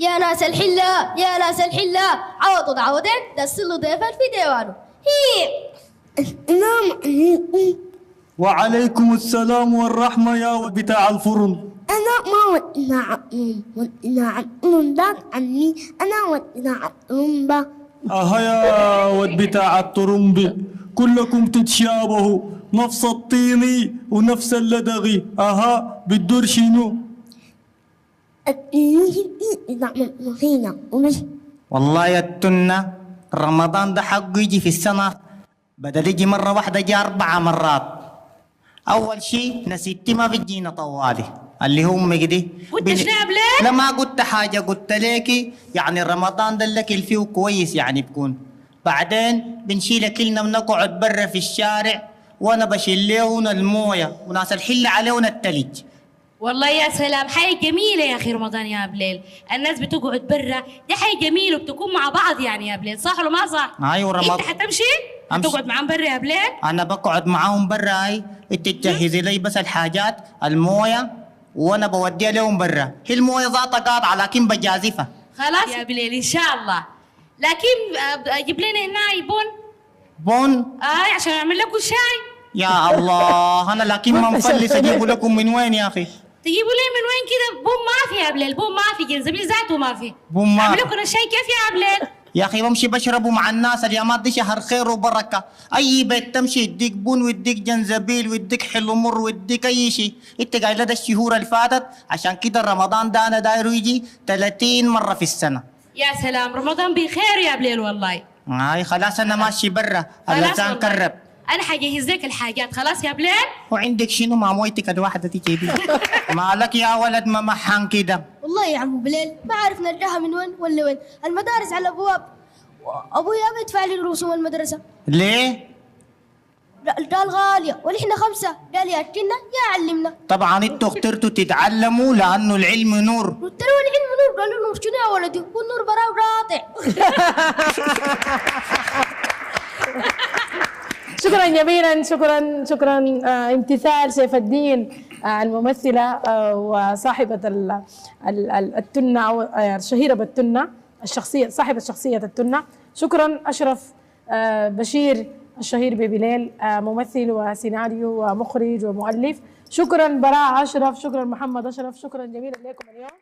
يا ناس الحلة يا ناس الحلة، عوضوا دعوتين دسلوا ضيفا في ديوانه. هي السلام عليكم. وعليكم السلام والرحمة يا ولد بتاع الفرن. أنا ما ودنا عمون ذاك عني. أنا ودنا عمون ذاك. أها يا ولد بتاع الطرمبي، كلكم تتشابهوا، نفس الطيني ونفس اللدغي. أها بتدور شنو؟ والله يا التنة رمضان ده حقه يجي في السنة، بدل يجي مرة واحدة جي 4 مرات. أول شيء نسيتي ما بتجينا طوالي اللي هو أمي كده. قلت شنو يا بلال؟ لا ما قلت حاجة، قلت ليكي يعني رمضان ده الأكل فيه كويس يعني بكون. بعدين بنشيل أكلنا بنقعد برا في الشارع، وأنا بشيل لهن الموية وناس الحل عليهن التلج. والله يا سلام، حاجة جميلة يا أخي رمضان يا بليل. الناس بتقعد برا، دي حاجة جميلة وبتكون مع بعض يعني يا بليل، صح ولا ما صح؟ أيوة رمضان. أنت حتمشي؟ هتقعد معاهم برا يا بليل؟ أنا بقعد معاهم برا. هاي أنت تجهزي لي بس الحاجات الموية وأنا بوديها لهم برا. هي الموية ذاتها قاطعة لكن بجازفها. خلاص يا بليل إن شاء الله. لكن أجيب لنا هنا بون عشان أعمل لكم شاي. يا الله، أنا لكن ما مفلس أجيبه لكم من وين يا أخي؟ تجيبوا لي من وين كده؟ بوم ما في يا بليل، بوم ما في، جنزبيل ذاته ما في. بوم ما أعمل في. لكم الشاي كيف يا بليل؟ يا أخي بمشي بشربه مع الناس، اليامات دي شهر خير وبركة. أي بيت تمشي يديك بون ويديك جنزبيل ويديك حلو مر ويديك أي شيء. أنت قايل ده الشهور اللي فاتت، عشان كده رمضان ده أنا دايره يجي 30 مرة في السنة. يا سلام، رمضان بخير يا بليل والله. هاي خلاص أنا ماشي برا، اللسان كرب. أنا حجهز لك الحاجات خلاص يا بليل. وعندك شنو مع مويتك الواحدة تيجي دي؟ مالك يا ولد ممحن كده؟ والله يا عمو بليل ما عارف نرجعها من وين ولا وين، المدارس على الابواب، ابويا بيدفع لي رسوم المدرسه. ليه؟ قال غاليه ونحن 5، قال ياكلنا يا علمنا. طبعا انتوا اخترتوا تتعلموا لانه العلم نور. قلت له العلم نور، قال له نور شنو يا ولدي؟ والنور براه قاطع. شكرا جميلا، شكرا امتثال سيف الدين، الممثلة وصاحبة التنة أو الشهيرة بالتنة، الشخصية صاحبة شخصية التنة. شكرا أشرف بشير الشهير ببلال، ممثل وسيناريو ومخرج ومؤلف. شكرا براء أشرف، شكرا محمد أشرف، شكرا جميلا لكم اليوم.